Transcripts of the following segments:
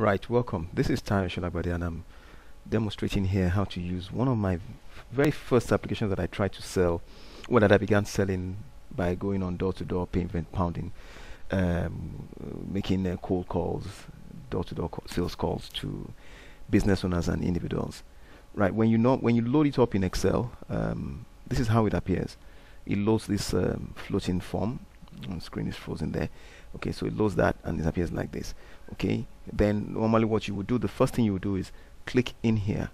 Right, welcome. This is Solagbade, and I'm demonstrating here how to use one of my very first applications that I tried to sell, well, that I began selling by going on door-to-door pavement pounding, making cold calls, door-to-door sales calls to business owners and individuals. Right, when you load it up in Excel, this is how it appears. It loads this floating form. On screen is frozen there. Okay, so it loads that and it appears like this. Okay, then normally what you would do, the first thing you would do is click in here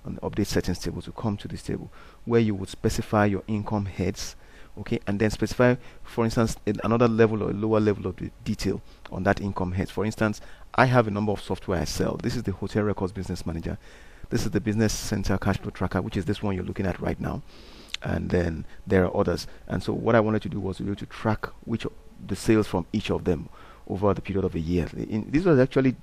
on the update settings table to come to this table where you would specify your income heads. Okay, and then specify, for instance, another level or a lower level of the detail on that income heads. For instance, I have a number of software I sell. This is the Hotel Records Business Manager. This is the Business Center Cash Flow Tracker, which is this one you're looking at right now. And then there are others. And so what I wanted to do was to be able to track the sales from each of them over the period of a year. This was actually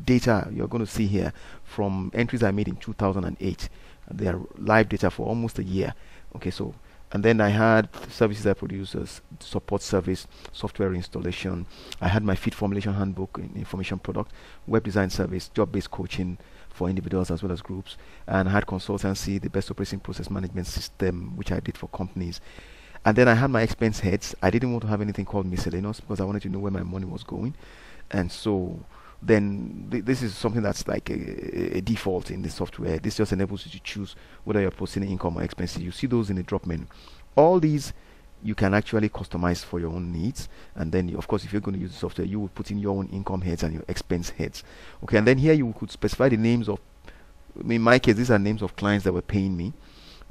data you're going to see here from entries I made in 2008. They are live data for almost a year. Okay, so and then I had services I produce as support service, software installation. I had my feed formulation handbook, information product, web design service, job-based coaching for individuals as well as groups, and I had consultancy, the best operating process management system, which I did for companies. And then I had my expense heads. I didn't want to have anything called miscellaneous because I wanted to know where my money was going. And so then this is something that's like a default in the software. This just enables you to choose whether you're posting income or expenses. You see those in the drop menu. All these you can actually customize for your own needs, and then of course if you're going to use the software, you will put in your own income heads and your expense heads. Okay, and then here you could specify the names of, in my case, these are names of clients that were paying me.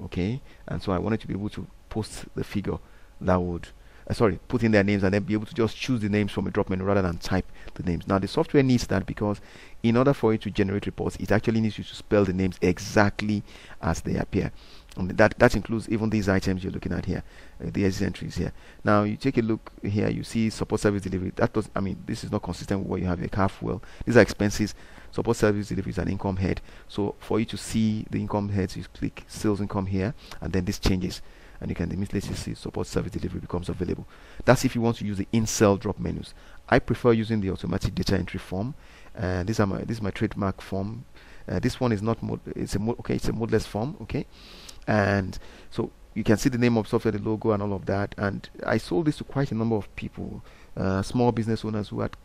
Okay, and so I wanted to be able to post the figure that would put in their names and then be able to just choose the names from a drop menu rather than type the names. Now the software needs that because in order for it to generate reports, it actually needs you to spell the names exactly as they appear. And that includes even these items you're looking at here, these entries here. Now you take a look here, you see support service delivery. That does, I mean, this is not consistent with what you have in a car fuel. These are expenses. Support service delivery is an income head. So for you to see the income heads, you click sales income here, and then this changes, and you can immediately see support service delivery becomes available. That's if you want to use the in-cell drop menus. I prefer using the automatic data entry form. This is my trademark form. This one is not it's a modeless form. Okay, and so you can see the name of software, the logo, and all of that. And I sold this to quite a number of people, small business owners who had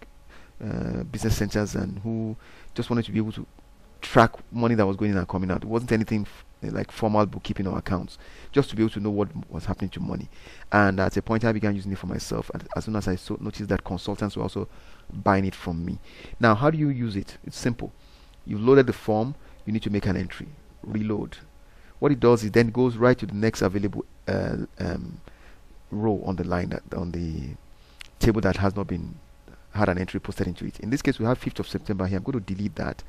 business centers and who just wanted to be able to track money that was going in and coming out. It wasn't anything like formal bookkeeping or accounts, just to be able to know what was happening to money. And at a point I began using it for myself, and as soon as I noticed that consultants were also buying it from me. Now how do you use it? It's simple. You've loaded the form, you need to make an entry, reload. What it does is then goes right to the next available row on the line, on the table that has not been had an entry posted into it. In this case we have 5th of September here. I'm going to delete that.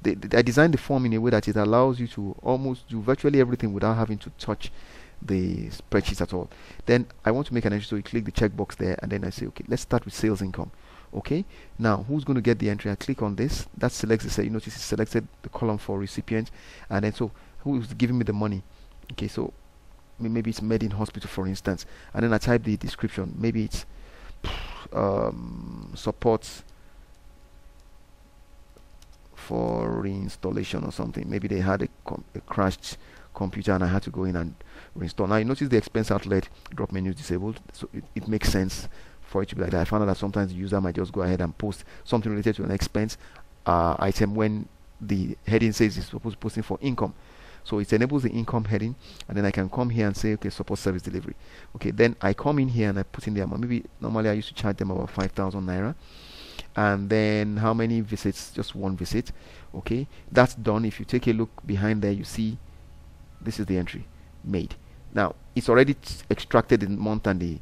I designed the form in a way that it allows you to almost do virtually everything without having to touch the spreadsheet at all. Then I want to make an entry, so you click the checkbox there, and then I say, okay, let's start with sales income. Okay, now who's going to get the entry? I click on this. That selects the, you notice it selected the column for recipient, and then so who is giving me the money? Okay, so maybe it's Medin Hospital, for instance, and then I type the description. Maybe it's support for reinstallation or something. Maybe they had a crashed computer and I had to go in and reinstall. Now you notice the expense outlet drop menu is disabled, so it makes sense for it to be like that. I found out that sometimes the user might just go ahead and post something related to an expense item when the heading says it's supposed to posting for income. So it enables the income heading, and then I can come here and say, okay, support service delivery. Okay, then I come in here and I put in the amount. Maybe normally I used to charge them about 5,000 naira. And then how many visits? Just one visit. Okay, that's done. If you take a look behind there, you see this is the entry made. Now it's already extracted the month and the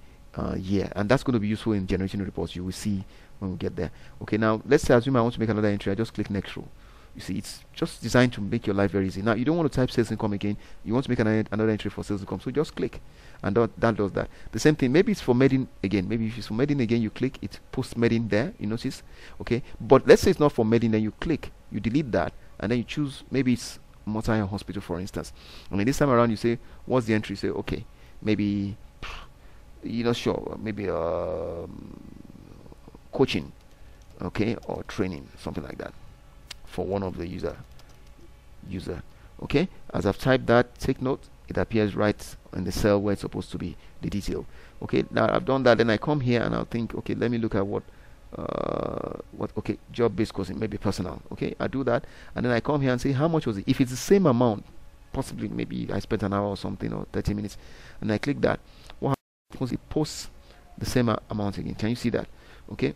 year, and that's going to be useful in generating reports. You will see when we get there. Okay, now let's say assume I want to make another entry. I just click next row. You see, it's just designed to make your life very easy. Now you don't want to type sales income again. You want to make another entry for sales income, so just click, and that does that. The same thing. Maybe it's for Medin again. Maybe if it's for Medin again, you click, it posts Medin there. You notice, okay. But let's say it's not for Medin, then you click, you delete that, and then you choose. Maybe it's Multi Hospital, for instance. I mean, this time around, you say, what's the entry? You say, okay, maybe you're not sure. Maybe coaching, okay, or training, something like that. for one of the user. Okay, as I've typed that, take note, it appears right in the cell where it's supposed to be, the detail. Okay, now I've done that. Then I come here and I'll think, okay, let me look at what okay, job-based costing, maybe personal. Okay, I do that, and then I come here and say how much was it. If it's the same amount, possibly maybe I spent an hour or something, or 30 minutes, and I click that, what happens? It posts the same amount again. Can you see that? Okay,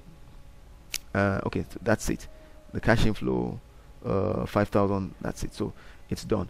okay, so that's it. The cash inflow, 5,000. That's it. So it's done.